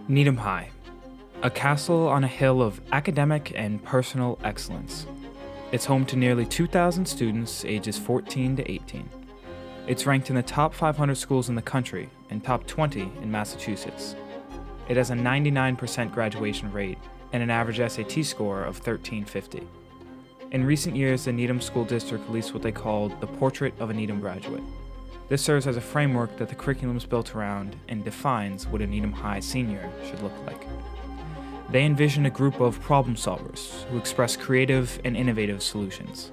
Needham High, a castle on a hill of academic and personal excellence. It's home to nearly 2,000 students ages 14 to 18. It's ranked in the top 500 schools in the country and top 20 in Massachusetts. It has a 99% graduation rate and an average SAT score of 1350. In recent years, the Needham School District released what they called the Portrait of a Needham Graduate. This serves as a framework that the curriculum is built around and defines what a Needham High senior should look like. They envision a group of problem solvers who express creative and innovative solutions.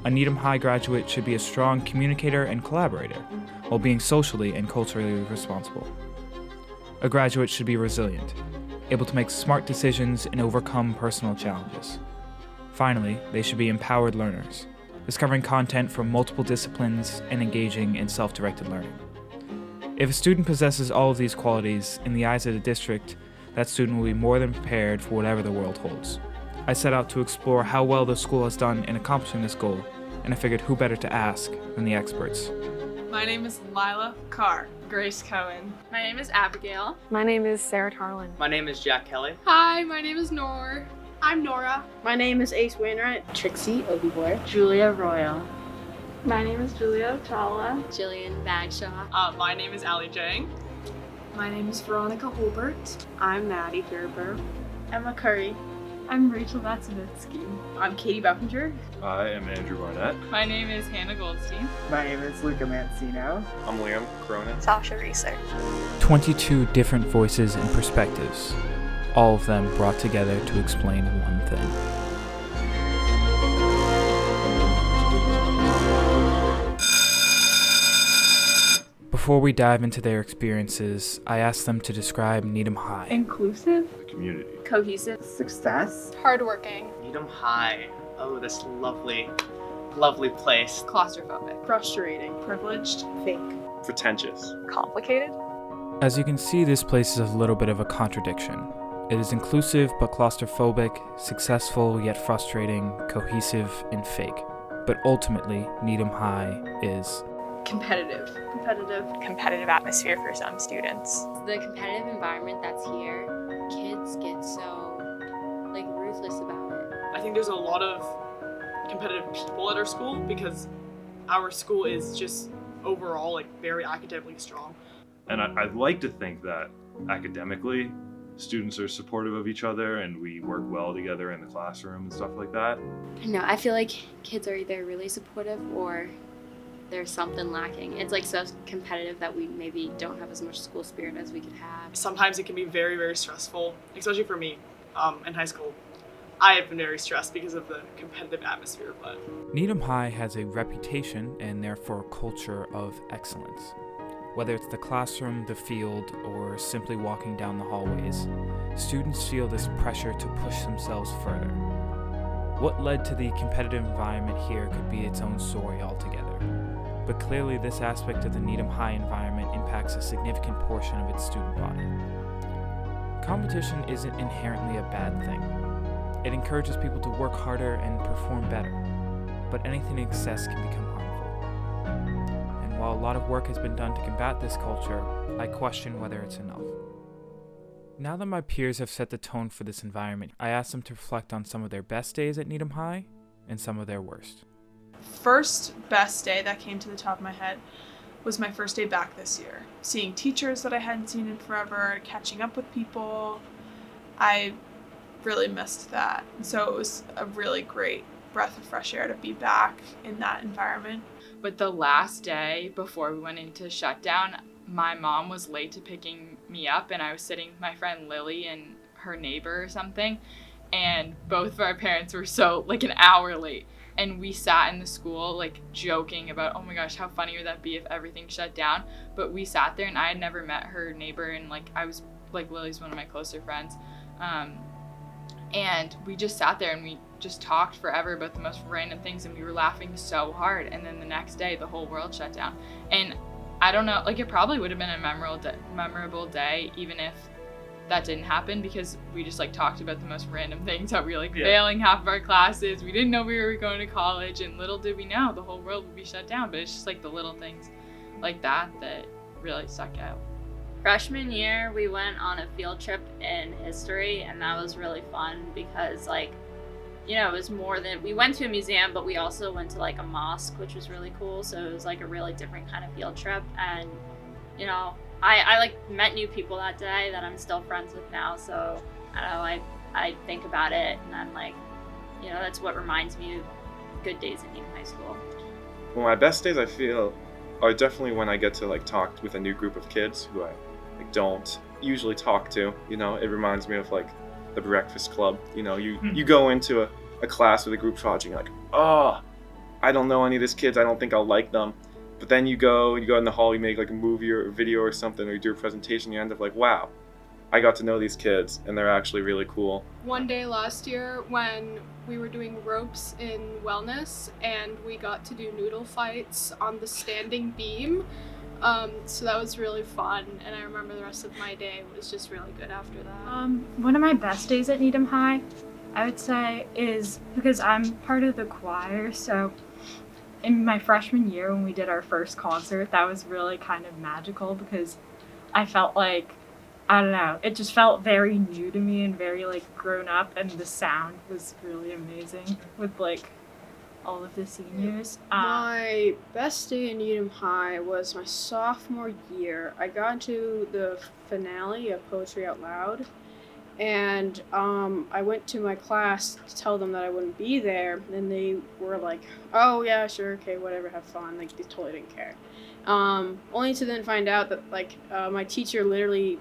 A Needham High graduate should be a strong communicator and collaborator, while being socially and culturally responsible. A graduate should be resilient, able to make smart decisions and overcome personal challenges. Finally, they should be empowered learners, discovering content from multiple disciplines and engaging in self-directed learning. If a student possesses all of these qualities, in the eyes of the district, that student will be more than prepared for whatever the world holds. I set out to explore how well the school has done in accomplishing this goal, and I figured who better to ask than the experts. My name is Lila Carr. Grace Cohen. My name is Abigail. My name is Sarah Tarlin. My name is Jack Kelly. Hi, my name is Nor. I'm Nora. My name is Ace Wainwright. Trixie Obibor. Julia Royal. My name is Julia Chawla. Jillian Bagshaw. My name is Allie Jang. My name is Veronica Holbert. I'm Maddie Gerber. Emma Curry. I'm Rachel Vatsovitsky. I'm Katie Buckinger. I am Andrew Barnett. My name is Hannah Goldstein. My name is Luca Mancino. I'm Liam Cronin. Sasha Reeser. 22 different voices and perspectives, all of them brought together to explain one thing. Before we dive into their experiences, I asked them to describe Needham High. Inclusive. Community. Cohesive. Success. Hardworking. Needham High. Oh, this lovely, lovely place. Claustrophobic. Frustrating. Privileged. Fake. Pretentious. Complicated. As you can see, this place is a little bit of a contradiction. It is inclusive but claustrophobic, successful yet frustrating, cohesive and fake. But ultimately, Needham High is competitive. Competitive atmosphere for some students. The competitive environment that's here, kids get so ruthless about it. I think there's a lot of competitive people at our school because our school is just overall very academically strong. And I'd like to think that academically, students are supportive of each other and we work well together in the classroom and stuff like that. No, I feel like kids are either really supportive or there's something lacking. It's so competitive that we maybe don't have as much school spirit as we could have. Sometimes it can be very, very stressful, especially for me in high school. I have been very stressed because of the competitive atmosphere. But Needham High has a reputation and therefore a culture of excellence. Whether it's the classroom, the field, or simply walking down the hallways, students feel this pressure to push themselves further. What led to the competitive environment here could be its own story altogether. But clearly this aspect of the Needham High environment impacts a significant portion of its student body. Competition isn't inherently a bad thing. It encourages people to work harder and perform better, but anything in excess can become harmful. And while a lot of work has been done to combat this culture, I question whether it's enough. Now that my peers have set the tone for this environment, I asked them to reflect on some of their best days at Needham High and some of their worst. First best day that came to the top of my head was my first day back this year. Seeing teachers that I hadn't seen in forever, catching up with people. I really missed that. And so it was a really great breath of fresh air to be back in that environment. But the last day before we went into shutdown, my mom was late to picking me up and I was sitting with my friend Lily and her neighbor or something. And both of our parents were an hour late. And we sat in the school, joking about, oh my gosh, how funny would that be if everything shut down? But we sat there and I had never met her neighbor and I was, Lily's one of my closer friends. And we just sat there and we just talked forever about the most random things and we were laughing so hard. And then the next day, the whole world shut down. And I don't know, it probably would have been a memorable day, even if that didn't happen, because we just talked about the most random things, how we were failing half of our classes. We didn't know we were going to college, and little did we know the whole world would be shut down. But it's just the little things like that really stuck out. Freshman year, we went on a field trip in history, and that was really fun because, like, you know, it was more than, we went to a museum, but we also went to like a mosque, which was really cool. So it was like a really different kind of field trip. And, you know, I like met new people that day that I'm still friends with now. So I don't know, I think about it, and then, like, you know, that's what reminds me of good days in Needham High School. Well, my best days I feel are definitely when I get to like talk with a new group of kids who I like don't usually talk to. You know, it reminds me of like the Breakfast Club. You know, you go into a class with a group project, and you're like, oh, I don't know any of these kids. I don't think I'll like them. But then you go in the hall, you make like a movie or a video or something, or you do a presentation, you end up like, wow, I got to know these kids, and they're actually really cool. One day last year when we were doing ropes in wellness, and we got to do noodle fights on the standing beam. So that was really fun, and I remember the rest of my day was just really good after that. One of my best days at Needham High, I would say, is because I'm part of the choir. So in my freshman year when we did our first concert, that was really kind of magical because I felt like, I don't know, it just felt very new to me and very like grown up, and the sound was really amazing with like all of the seniors. My best day in Needham High was my sophomore year. I got into the finale of Poetry Out Loud, and I went to my class to tell them that I wouldn't be there, and they were like, oh yeah, sure, okay, whatever, have fun. Like, they totally didn't care. Only to then find out that like my teacher literally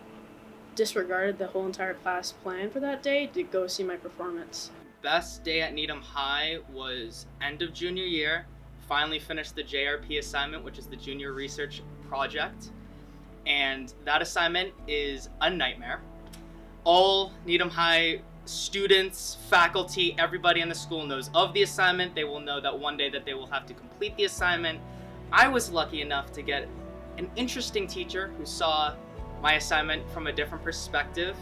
disregarded the whole entire class plan for that day to go see my performance. Best day at Needham High was end of junior year. Finally finished the JRP assignment, which is the Junior Research Project. And that assignment is a nightmare. All Needham High students, faculty, everybody in the school knows of the assignment. They will know that one day that they will have to complete the assignment. I was lucky enough to get an interesting teacher who saw my assignment from a different perspective,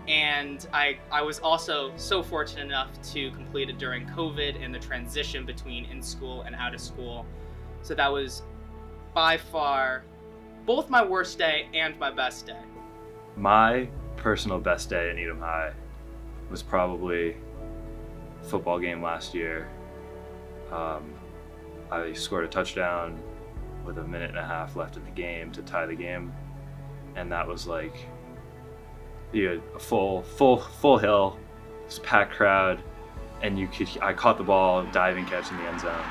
and I was also so fortunate enough to complete it during COVID and the transition between in school and out of school. So that was by far both my worst day and my best day. My personal best day at Needham High was probably a football game last year. I scored a touchdown with 1.5 minutes left in the game to tie the game. And that was like, you had a full hill, this packed crowd, and I caught the ball, diving catch in the end zone,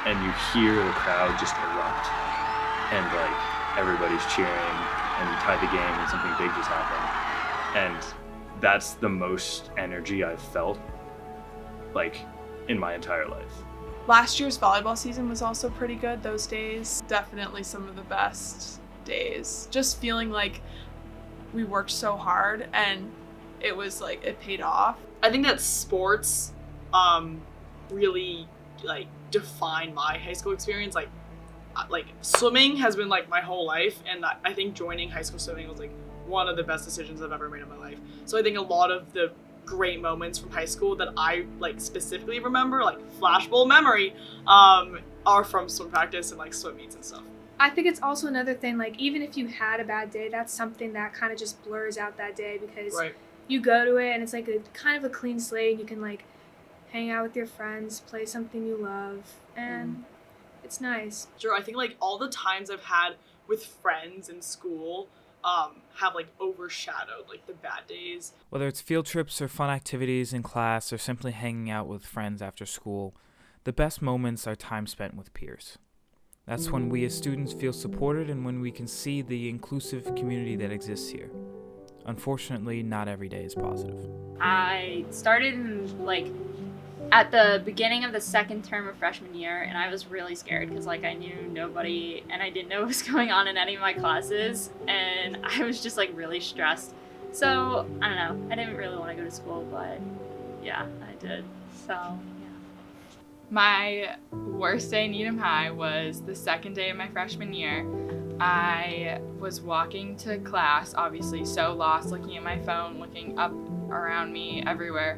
and you hear the crowd just erupt, and like everybody's cheering, and you tied the game, and something big just happened, and that's the most energy I've felt like in my entire life. Last year's volleyball season was also pretty good. Those days, definitely some of the best days. Just feeling like we worked so hard and it was like it paid off. I think that sports really like defined my high school experience. Like swimming has been like my whole life, and I think joining high school swimming was like one of the best decisions I've ever made in my life. So I think a lot of the great moments from high school that I like specifically remember, like flashbulb memory, are from swim practice and like swim meets and stuff. I think it's also another thing, like, even if you had a bad day, that's something that kind of just blurs out that day because you go to it and it's like a kind of a clean slate, and you can like hang out with your friends, play something you love, and it's nice. Sure, I think like all the times I've had with friends in school have like overshadowed like the bad days. Whether it's field trips or fun activities in class or simply hanging out with friends after school, the best moments are time spent with peers. That's when we as students feel supported and when we can see the inclusive community that exists here. Unfortunately, not every day is positive. I started at the beginning of the second term of freshman year, and I was really scared because I knew nobody and I didn't know what was going on in any of my classes, and I was just really stressed. So I don't know, I didn't really want to go to school, but yeah, I did. So yeah. My worst day in Needham High was the second day of my freshman year. I was walking to class, obviously so lost, looking at my phone, looking up around me everywhere,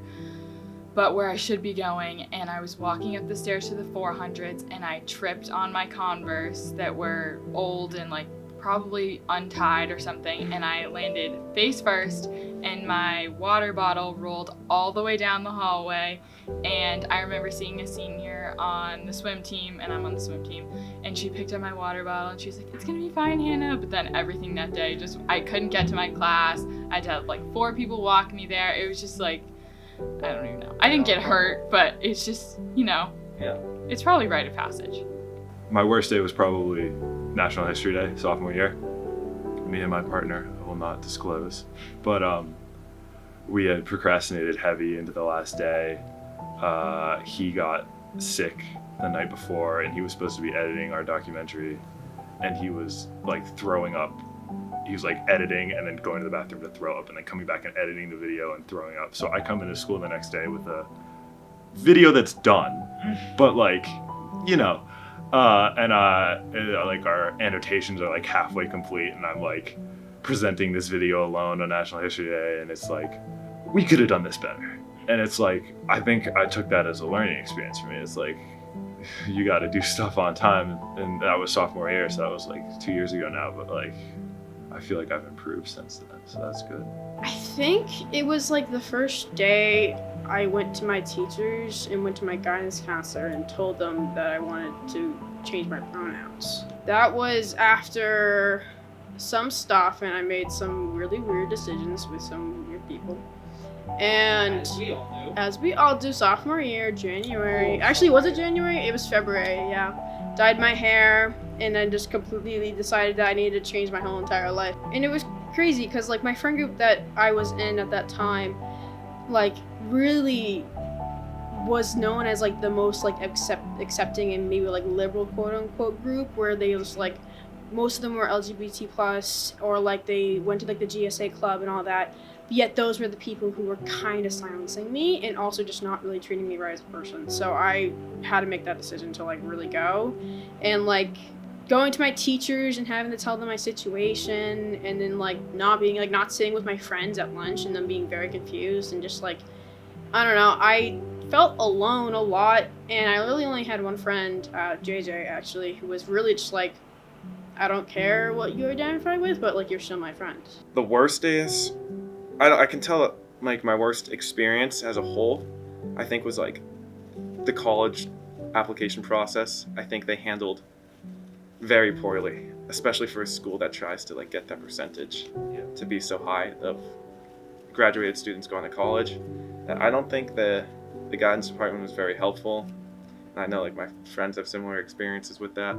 but where I should be going, and I was walking up the stairs to the 400s, and I tripped on my Converse that were old and probably untied or something, and I landed face first, and my water bottle rolled all the way down the hallway. And I remember seeing a senior on the swim team, and I'm on the swim team, and she picked up my water bottle and she was like, "It's gonna be fine, Hannah." But then everything that day, just I couldn't get to my class. I had to have like 4 people walk me there. It was just like, I don't even know. I didn't get hurt, but it's just, yeah, it's probably rite of passage. My worst day was probably National History Day, sophomore year. Me and my partner, I will not disclose, but we had procrastinated heavy into the last day. He got sick the night before, and he was supposed to be editing our documentary, and he was like throwing up. He was like editing and then going to the bathroom to throw up, and then coming back and editing the video and throwing up. So I come into school the next day with a video that's done, but like, like our annotations are like halfway complete, and I'm like presenting this video alone on National History Day, and it's like, we could have done this better. And it's like, I think I took that as a learning experience for me. It's like, you got to do stuff on time, and that was sophomore year, so that was like 2 years ago now, but like, I feel like I've improved since then, so that's good. I think it was like the first day I went to my teachers and went to my guidance counselor and told them that I wanted to change my pronouns. That was after some stuff, and I made some really weird decisions with some weird people. And as we all do, sophomore year, January. Actually, was it January? It was February, yeah. Dyed my hair, and then just completely decided that I needed to change my whole entire life. And it was crazy because like my friend group that I was in at that time, like really was known as like the most like accepting and maybe like liberal quote unquote group, where they was like most of them were LGBT plus, or like they went to like the GSA club and all that. Yet those were the people who were kind of silencing me and also just not really treating me right as a person. So I had to make that decision to like really go, and like going to my teachers and having to tell them my situation, and then like not sitting with my friends at lunch and them being very confused, and just like, I don't know, I felt alone a lot. And I really only had one friend, JJ actually, who was really just like, I don't care what you identify with, but like you're still my friend. The worst days, I can tell like my worst experience as a whole, I think was like the college application process. I think they handled very poorly, especially for a school that tries to like get that percentage to be so high of graduated students going to college. I don't think the guidance department was very helpful. I know like my friends have similar experiences with that.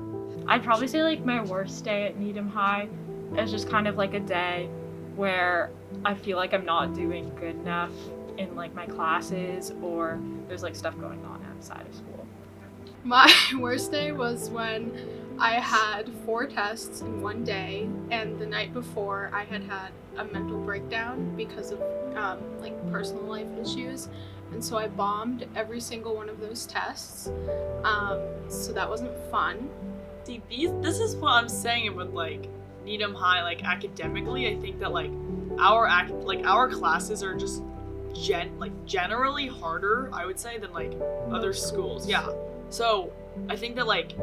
I'd probably say like my worst day at Needham High is just kind of like a day where I feel like I'm not doing good enough in like my classes, or there's like stuff going on outside of school. My worst day was when I had 4 tests in one day, and the night before I had a mental breakdown because of like personal life issues, and so I bombed every single one of those tests. So that wasn't fun. See, this is what I'm saying with like Needham High, like academically. I think that like our classes are just generally harder, I would say, than like other schools. Yeah. So I think that like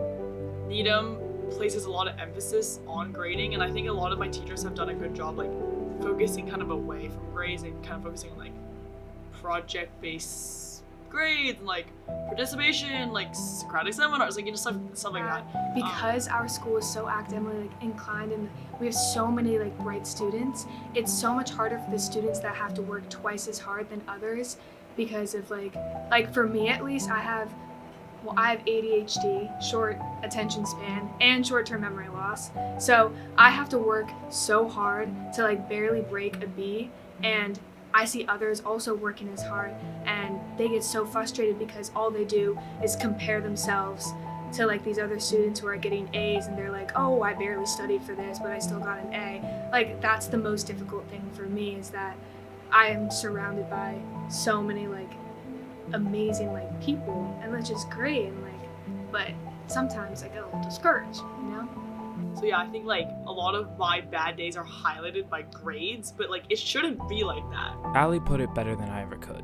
Needham places a lot of emphasis on grading, and I think a lot of my teachers have done a good job like focusing kind of away from grades and kind of focusing on like project-based grades and like participation, like Socratic seminars, like stuff like that. Because our school is so academically like inclined, and we have so many like bright students, it's so much harder for the students that have to work twice as hard than others, because of like for me at least, I have ADHD, short attention span, and short-term memory loss. So I have to work so hard to like barely break a B, and I see others also working as hard, and they get so frustrated because all they do is compare themselves to like these other students who are getting A's, and they're like, oh, I barely studied for this, but I still got an A. Like, that's the most difficult thing for me, is that I am surrounded by so many like amazing like people, and which is great, and like, but sometimes I get a little discouraged, you know? So yeah, I think like a lot of my bad days are highlighted by grades, but like it shouldn't be like that. Allie put it better than I ever could.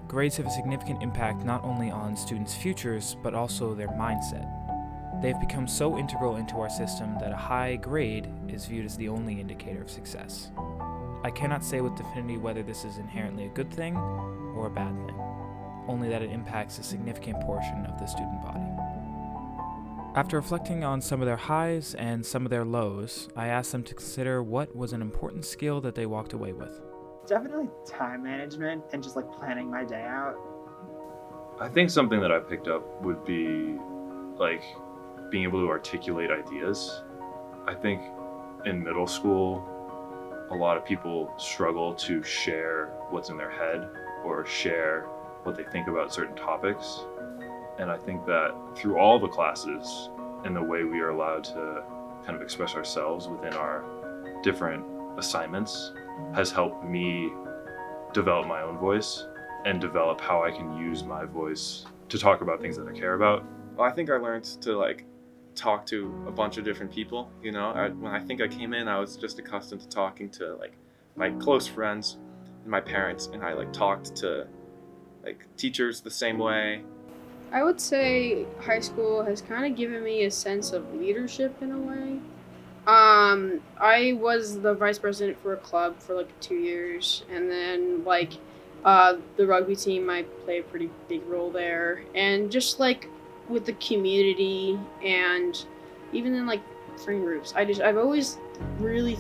Grades have a significant impact not only on students' futures, but also their mindset. They've become so integral into our system that a high grade is viewed as the only indicator of success. I cannot say with definity whether this is inherently a good thing or a bad thing, only that it impacts a significant portion of the student body. After reflecting on some of their highs and some of their lows, I asked them to consider what was an important skill that they walked away with. Definitely time management and just like planning my day out. I think something that I picked up would be like being able to articulate ideas. I think in middle school, a lot of people struggle to share what's in their head or share what they think about certain topics. And I think that through all the classes and the way we are allowed to kind of express ourselves within our different assignments has helped me develop my own voice and develop how I can use my voice to talk about things that I care about. Well, I think I learned to like talk to a bunch of different people. You know, when I think I came in, I was just accustomed to talking to like my close friends and my parents, and I like talked to like teachers the same way. I would say high school has kind of given me a sense of leadership in a way. I was the vice president for a club for like 2 years, and then like the rugby team, I play a pretty big role there, and just like with the community and even in like friend groups, I've always really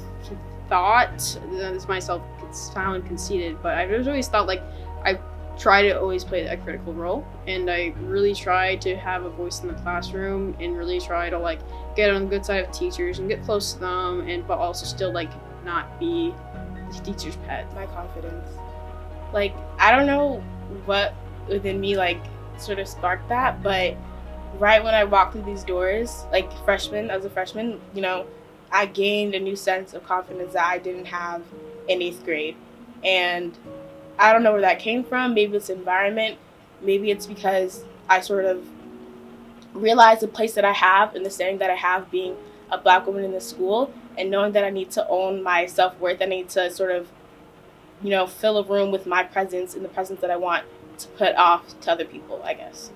thought, this might sound conceited, but I've always thought like I try to always play a critical role, and I really try to have a voice in the classroom and really try to like get on the good side of teachers and get close to them, and but also still like not be the teacher's pet. My confidence. Like, I don't know what within me like sort of sparked that, but right when I walked through these doors, like as a freshman, you know, I gained a new sense of confidence that I didn't have in 8th grade. And I don't know where that came from. Maybe it's environment. Maybe it's because I sort of realized the place that I have and the standing that I have being a Black woman in the school, and knowing that I need to own my self-worth. I need to sort of, you know, fill a room with my presence and the presence that I want to put off to other people, I guess.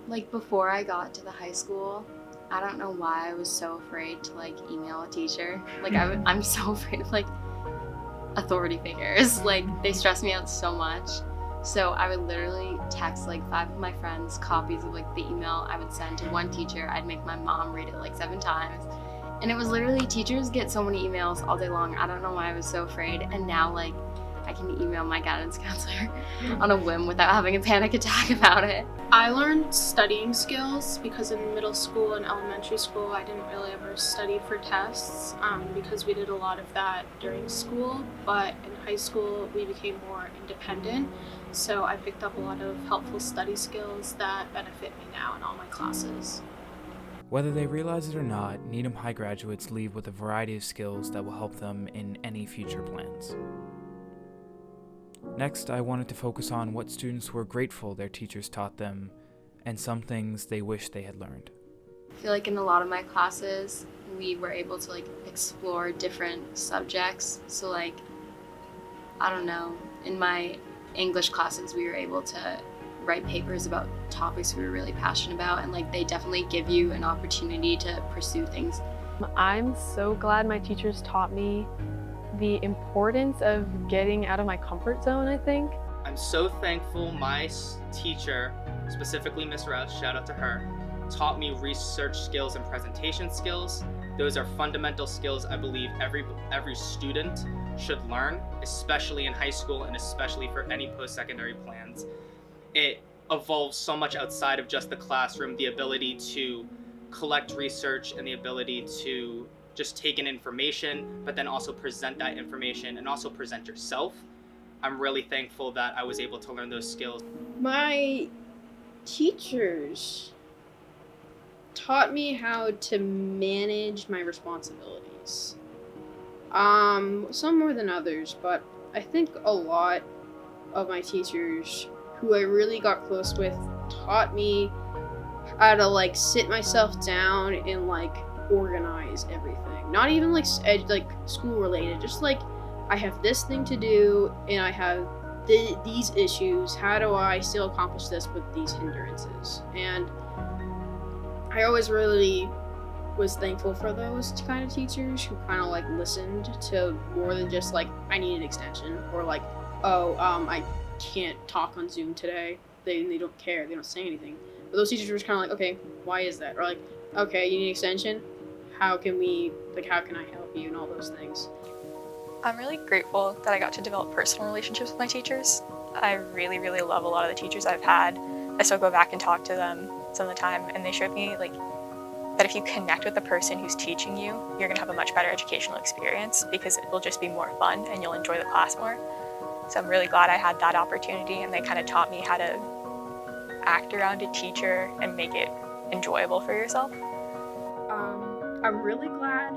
Like before I got to the high school, I don't know why I was so afraid to like email a teacher. Like I'm so afraid of like authority figures. Like they stress me out so much. So I would literally text like 5 of my friends copies of like the email I would send to one teacher. I'd make my mom read it like 7 times. And it was literally, teachers get so many emails all day long. I don't know why I was so afraid. And now like I can email my guidance counselor on a whim without having a panic attack about it. I learned studying skills because in middle school and elementary school I didn't really ever study for tests because we did a lot of that during school, but in high school we became more independent, so I picked up a lot of helpful study skills that benefit me now in all my classes. Whether they realize it or not, Needham High graduates leave with a variety of skills that will help them in any future plans. Next, I wanted to focus on what students were grateful their teachers taught them and some things they wish they had learned. I feel like in a lot of my classes, we were able to like explore different subjects. So like, I don't know, in my English classes, we were able to write papers about topics we were really passionate about, and like they definitely give you an opportunity to pursue things. I'm so glad my teachers taught me the importance of getting out of my comfort zone, I think. I'm so thankful my teacher, specifically Miss Rouse, shout out to her, taught me research skills and presentation skills. Those are fundamental skills I believe every student should learn, especially in high school and especially for any post-secondary plans. It evolves so much outside of just the classroom, the ability to collect research and the ability to just take in information, but then also present that information and also present yourself. I'm really thankful that I was able to learn those skills. My teachers taught me how to manage my responsibilities. Some more than others, but I think a lot of my teachers who I really got close with taught me how to like sit myself down and like organize everything. Not even like school related, just like I have this thing to do and I have these issues. How do I still accomplish this with these hindrances? And I always really was thankful for those kind of teachers who kind of like listened to more than just like, I need an extension, or like, I can't talk on Zoom today. They don't care, they don't say anything. But those teachers were kind of like, okay, why is that? Or like, okay, you need an extension? How can I help you, and all those things. I'm really grateful that I got to develop personal relationships with my teachers. I really, really love a lot of the teachers I've had. I still go back and talk to them some of the time, and they showed me like that if you connect with the person who's teaching you, you're gonna have a much better educational experience because it will just be more fun and you'll enjoy the class more. So I'm really glad I had that opportunity, and they kind of taught me how to act around a teacher and make it enjoyable for yourself. I'm really glad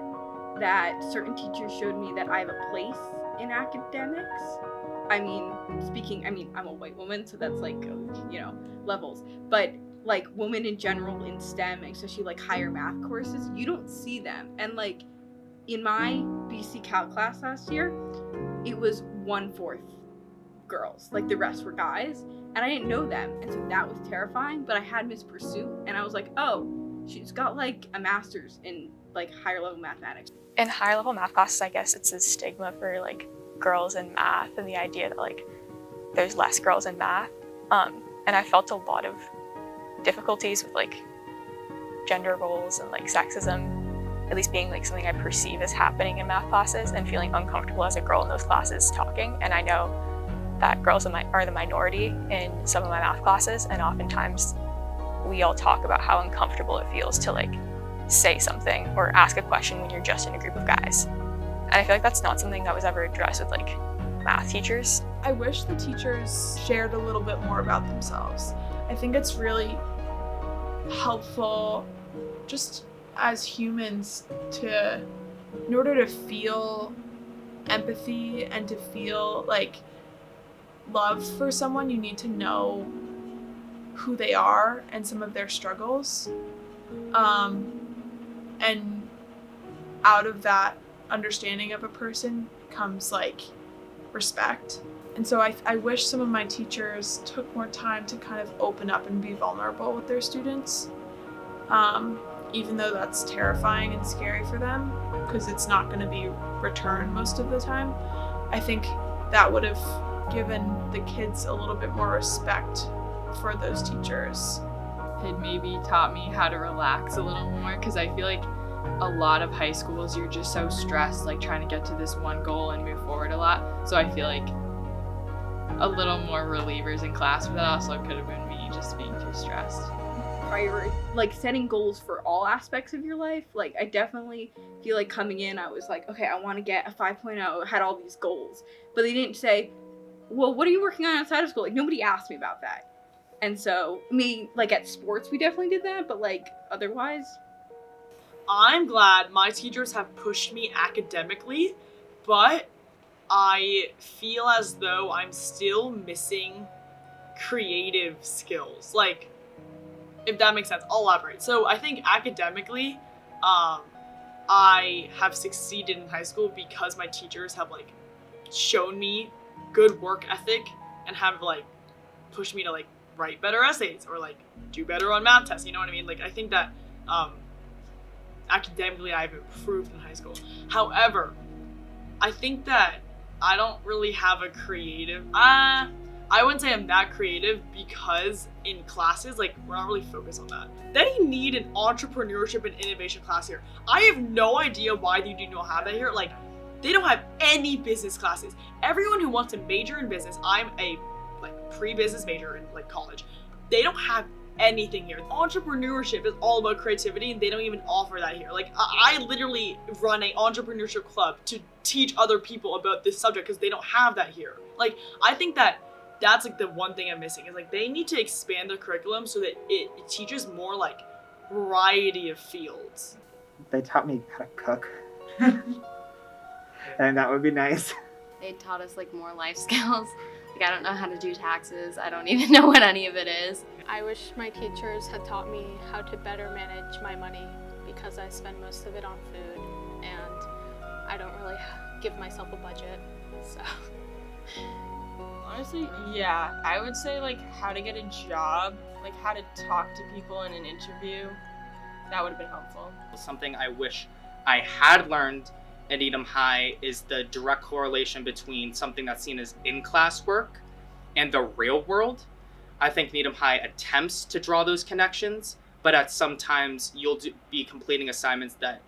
that certain teachers showed me that I have a place in academics. I'm a white woman, so that's like, levels. But like women in general in STEM, especially like higher math courses, you don't see them. And like in my BC Cal class last year, it was 1/4 girls, like the rest were guys, and I didn't know them, and so that was terrifying. But I had Miss Pursuit, and I was like, oh, she's got like a master's in like higher level mathematics. In higher level math classes, I guess it's a stigma for like girls in math, and the idea that like there's less girls in math, and I felt a lot of difficulties with like gender roles and like sexism, at least being like something I perceive as happening in math classes, and feeling uncomfortable as a girl in those classes talking. And I know that girls are the minority in some of my math classes, and oftentimes we all talk about how uncomfortable it feels to like say something or ask a question when you're just in a group of guys. And I feel like that's not something that was ever addressed with like math teachers. I wish the teachers shared a little bit more about themselves. I think it's really helpful just as humans in order to feel empathy and to feel like love for someone, you need to know who they are and some of their struggles. And out of that understanding of a person comes like respect. And so I wish some of my teachers took more time to kind of open up and be vulnerable with their students, even though that's terrifying and scary for them because it's not going to be returned most of the time. I think that would have given the kids a little bit more respect for those teachers. It maybe taught me how to relax a little more, because I feel like a lot of high schools you're just so stressed, like trying to get to this one goal and move forward a lot. So I feel like a little more relievers in class, but that also could have been me just being too stressed. Like setting goals for all aspects of your life. Like I definitely feel like coming in, I was like, okay, I want to get a 5.0, I had all these goals. But they didn't say, well, what are you working on outside of school? Like nobody asked me about that. And so like at sports, we definitely did that, but like otherwise. I'm glad my teachers have pushed me academically, but I feel as though I'm still missing creative skills. Like, if that makes sense, I'll elaborate. So I think academically, I have succeeded in high school because my teachers have like shown me good work ethic and have like pushed me to like write better essays or like do better on math tests. You know what I mean? Like I think that academically I've improved in high school. However, I think that I don't really have a creative. I wouldn't say I'm that creative because in classes, like, we're not really focused on that. They need an entrepreneurship and innovation class here. I have no idea why they do not have that here. Like, they don't have any business classes. Everyone who wants to major in business, I'm a pre-business major in like college. They don't have anything here. Entrepreneurship is all about creativity, and they don't even offer that here. Like, I literally run an entrepreneurship club to teach other people about this subject because they don't have that here. Like, I think that that's like the one thing I'm missing is like they need to expand their curriculum so that it teaches more like variety of fields. They taught me how to cook. And that would be nice. They taught us like more life skills. Like I don't know how to do taxes. I don't even know what any of it is. I wish my teachers had taught me how to better manage my money because I spend most of it on food and I don't really give myself a budget, so. Honestly, yeah, I would say like how to get a job, like how to talk to people in an interview, that would have been helpful. Something I wish I had learned at Needham High is the direct correlation between something that's seen as in-class work and the real world. I think Needham High attempts to draw those connections, but at sometimes you'll be completing assignments that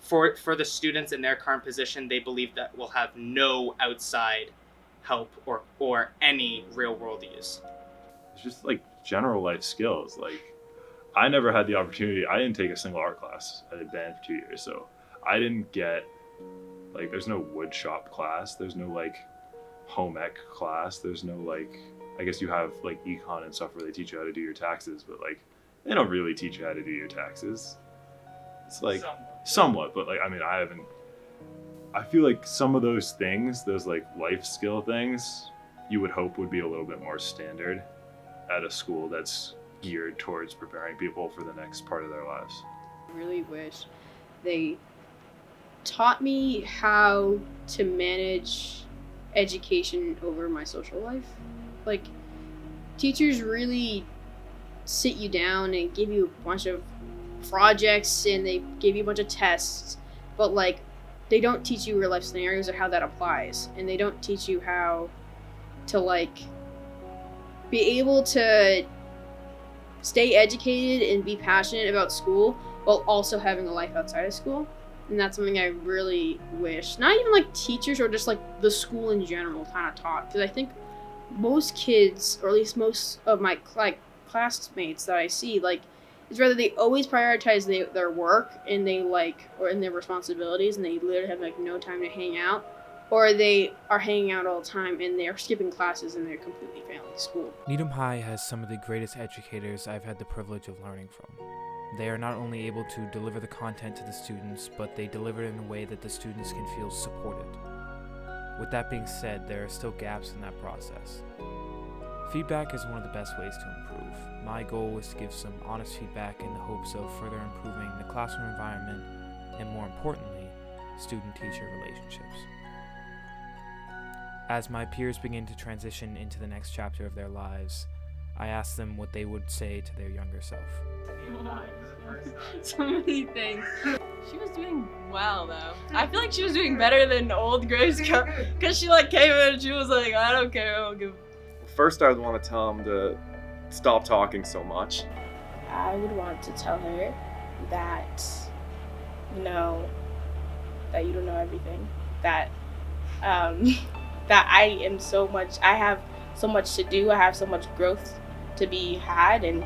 for the students in their current position, they believe that will have no outside help or any real world use. It's just like general life skills. Like, I never had the opportunity. I didn't take a single art class. I did band for 2 years, so I didn't get, like, there's no wood shop class. There's no, like, home ec class. There's no, like, I guess you have, like, econ and stuff where they teach you how to do your taxes, but, like, they don't really teach you how to do your taxes. It's, like, somewhat, but, like, I mean, I feel like some of those things, those, like, life skill things, you would hope would be a little bit more standard at a school that's geared towards preparing people for the next part of their lives. I really wish they taught me how to manage education over my social life. Like, teachers really sit you down and give you a bunch of projects and they give you a bunch of tests, but, like, they don't teach you real life scenarios or how that applies, and they don't teach you how to, like, be able to stay educated and be passionate about school while also having a life outside of school. And that's something I really wish, not even like teachers or just like the school in general kind of taught. Because I think most kids, or at least most of my classmates that I see, like, it's rather they always prioritize their work and they like, or in their responsibilities, and they literally have like no time to hang out, or they are hanging out all the time and they're skipping classes and they're completely failing school. Needham High has some of the greatest educators I've had the privilege of learning from. They are not only able to deliver the content to the students, but they deliver it in a way that the students can feel supported. With that being said, there are still gaps in that process. Feedback is one of the best ways to improve. My goal is to give some honest feedback in the hopes of further improving the classroom environment and, more importantly, student-teacher relationships. As my peers begin to transition into the next chapter of their lives, I ask them what they would say to their younger self. So many things. She was doing well though. I feel like she was doing better than old Grace because she like came in and she was like, I don't care, I don't give. First, I would want to tell him to stop talking so much. I would want to tell her that, that you don't know everything. That, that I have so much to do. I have so much growth to be had, and,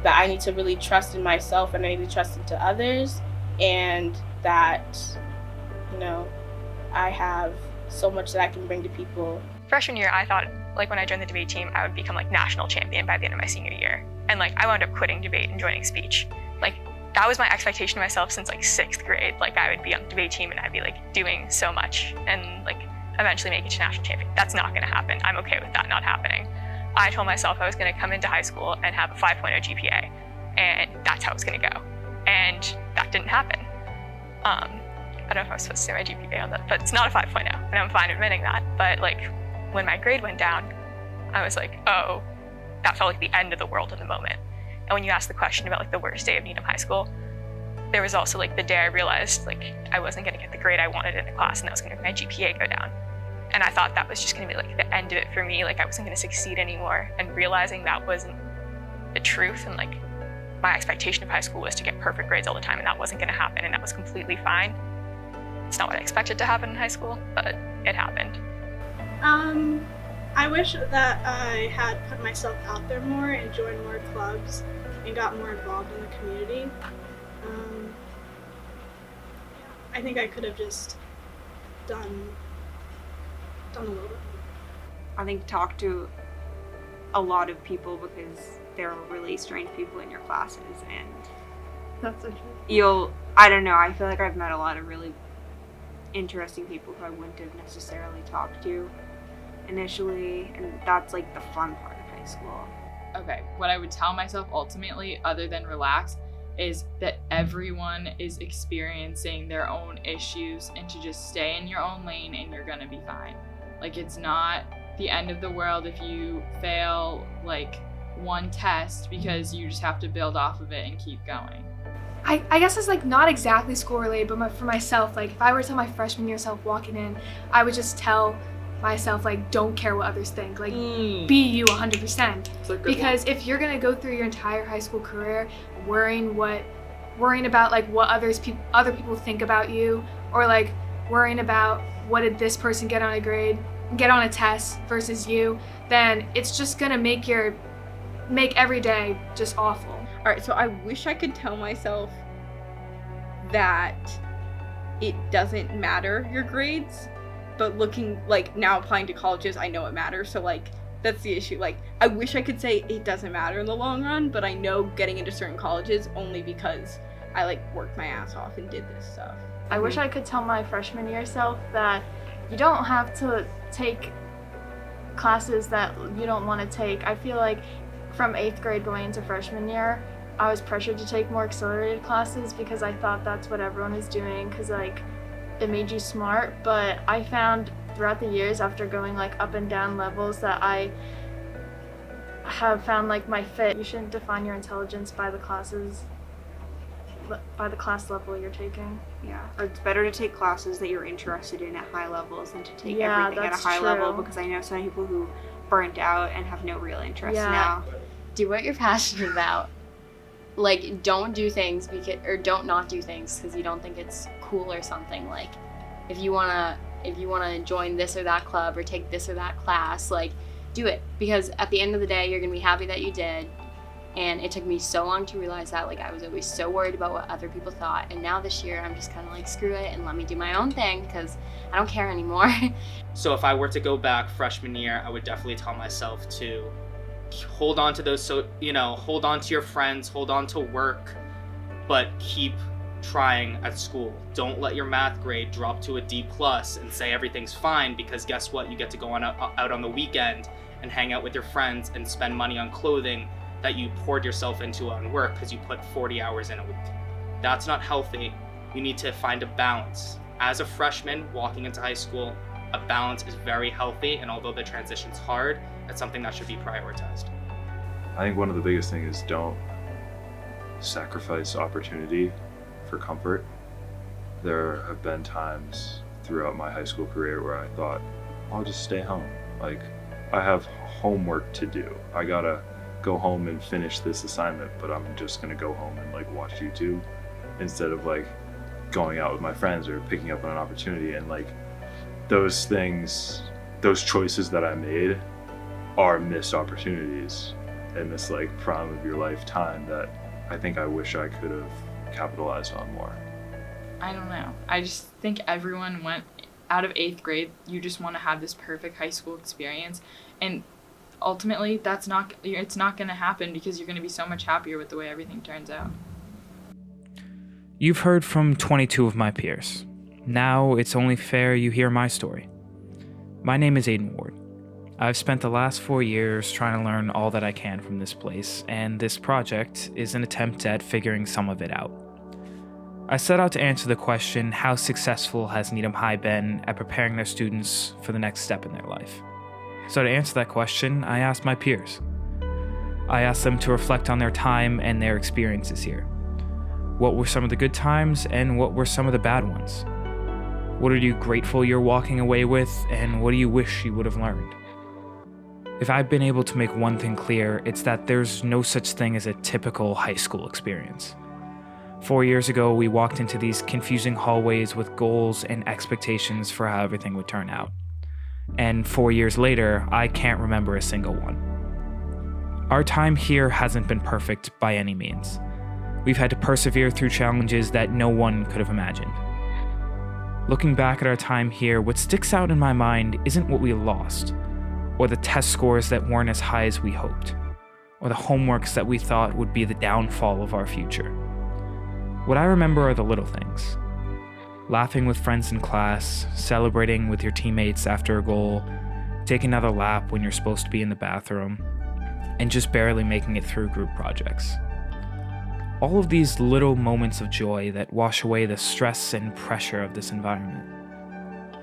that I need to really trust in myself and I need to trust into others, and that, I have so much that I can bring to people. Freshman year, I thought, like, when I joined the debate team, I would become, like, national champion by the end of my senior year. And, like, I wound up quitting debate and joining speech. Like, that was my expectation of myself since, like, 6th grade. Like, I would be on the debate team and I'd be, like, doing so much and, like, eventually make it to national champion. That's not going to happen. I'm okay with that not happening. I told myself I was going to come into high school and have a 5.0 GPA, and that's how it's going to go. And that didn't happen. I don't know if I was supposed to say my GPA on that, but it's not a 5.0, and I'm fine admitting that. But, like, when my grade went down, I was like, oh, that felt like the end of the world in the moment. And when you ask the question about, like, the worst day of Needham High School, there was also, like, the day I realized, like, I wasn't going to get the grade I wanted in the class, and that was going to make my GPA go down. And I thought that was just going to be, like, the end of it for me. Like, I wasn't going to succeed anymore. And realizing that wasn't the truth, and, like, my expectation of high school was to get perfect grades all the time, and that wasn't going to happen, and that was completely fine. It's not what I expected to happen in high school, but it happened. I wish that I had put myself out there more and joined more clubs and got more involved in the community. I think I could have just done a little bit. I think talk to a lot of people, because there are really strange people in your classes, and That's so true. I don't know, I feel like I've met a lot of really interesting people who I wouldn't have necessarily talked to initially, and that's like the fun part of high school. Okay, what I would tell myself ultimately, other than relax, is that everyone is experiencing their own issues, and to just stay in your own lane and you're gonna be fine. Like, it's not the end of the world if you fail like one test because you just have to build off of it and keep going. I guess it's like not exactly school related, but for myself, like if I were to tell my freshman year self walking in, I would just tell myself like don't care what others think, like be you 100%. Because if you're gonna go through your entire high school career worrying about like what other people think about you, or like worrying about what did this person get on a test versus you, then it's just gonna make every day just awful. All right, so I wish I could tell myself that it doesn't matter your grades, but looking like now applying to colleges, I know it matters. So like that's the issue. Like I wish I could say it doesn't matter in the long run, but I know getting into certain colleges only because I like worked my ass off and did this stuff. I wish I could tell my freshman year self that you don't have to take classes that you don't want to take. I feel like from 8th grade going into freshman year, I was pressured to take more accelerated classes because I thought that's what everyone was doing, because like it made you smart. But I found throughout the years after going like up and down levels that I have found like my fit. You shouldn't define your intelligence by the class level you're taking. Yeah, or it's better to take classes that you're interested in at high levels than to take Yeah, everything at a that's high level, true. because I know some people who burnt out and have no real interest Yeah. now. Do what you're passionate about. Like, don't do things don't not do things because you don't think it's cool or something. Like, if you wanna join this or that club or take this or that class, like, do it, because at the end of the day, you're gonna be happy that you did. And it took me so long to realize that. Like, I was always so worried about what other people thought, and now this year I'm just kind of like, screw it and let me do my own thing because I don't care anymore. So if I were to go back freshman year, I would definitely tell myself to hold on to those, hold on to your friends, hold on to work, but keep trying at school. Don't let your math grade drop to a D+ and say everything's fine, because guess what? You get to go out on the weekend and hang out with your friends and spend money on clothing that you poured yourself into on work because you put 40 hours in a week. That's not healthy. You need to find a balance. As a freshman walking into high school, a balance is very healthy, and although the transition's hard, that's something that should be prioritized. I think one of the biggest things is don't sacrifice opportunity for comfort. There have been times throughout my high school career where I thought, I'll just stay home. Like, I have homework to do. I gotta go home and finish this assignment, but I'm just gonna go home and like watch YouTube instead of like going out with my friends or picking up on an opportunity. And like those things, those choices that I made are missed opportunities in this like prime of your lifetime that I think I wish I could have capitalized on more. I don't know. I just think everyone went out of 8th grade. You just want to have this perfect high school experience, and ultimately it's not going to happen because you're going to be so much happier with the way everything turns out. You've heard from 22 of my peers. Now it's only fair you hear my story. My name is Aidan Ward. I've spent the last 4 years trying to learn all that I can from this place, and this project is an attempt at figuring some of it out. I set out to answer the question, how successful has Needham High been at preparing their students for the next step in their life? So to answer that question, I asked my peers. I asked them to reflect on their time and their experiences here. What were some of the good times and what were some of the bad ones? What are you grateful you're walking away with, and what do you wish you would have learned? If I've been able to make one thing clear, it's that there's no such thing as a typical high school experience. 4 years ago, we walked into these confusing hallways with goals and expectations for how everything would turn out. And 4 years later, I can't remember a single one. Our time here hasn't been perfect by any means. We've had to persevere through challenges that no one could have imagined. Looking back at our time here, what sticks out in my mind isn't what we lost, or the test scores that weren't as high as we hoped, or the homeworks that we thought would be the downfall of our future. What I remember are the little things. Laughing with friends in class, celebrating with your teammates after a goal, taking another lap when you're supposed to be in the bathroom, and just barely making it through group projects. All of these little moments of joy that wash away the stress and pressure of this environment.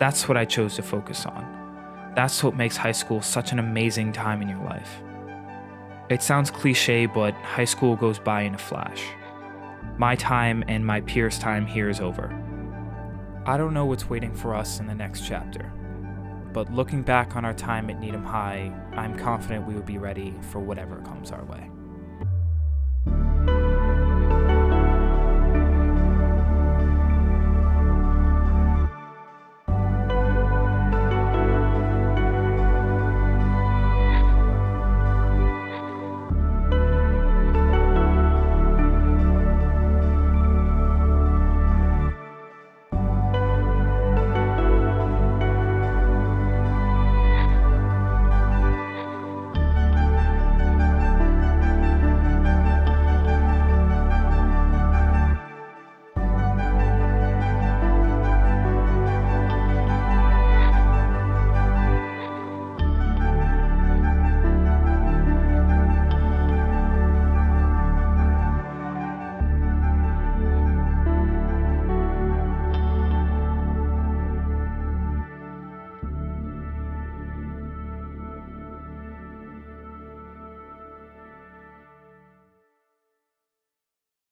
That's what I chose to focus on. That's what makes high school such an amazing time in your life. It sounds cliche, but high school goes by in a flash. My time and my peers' time here is over. I don't know what's waiting for us in the next chapter, but looking back on our time at Needham High, I'm confident we will be ready for whatever comes our way.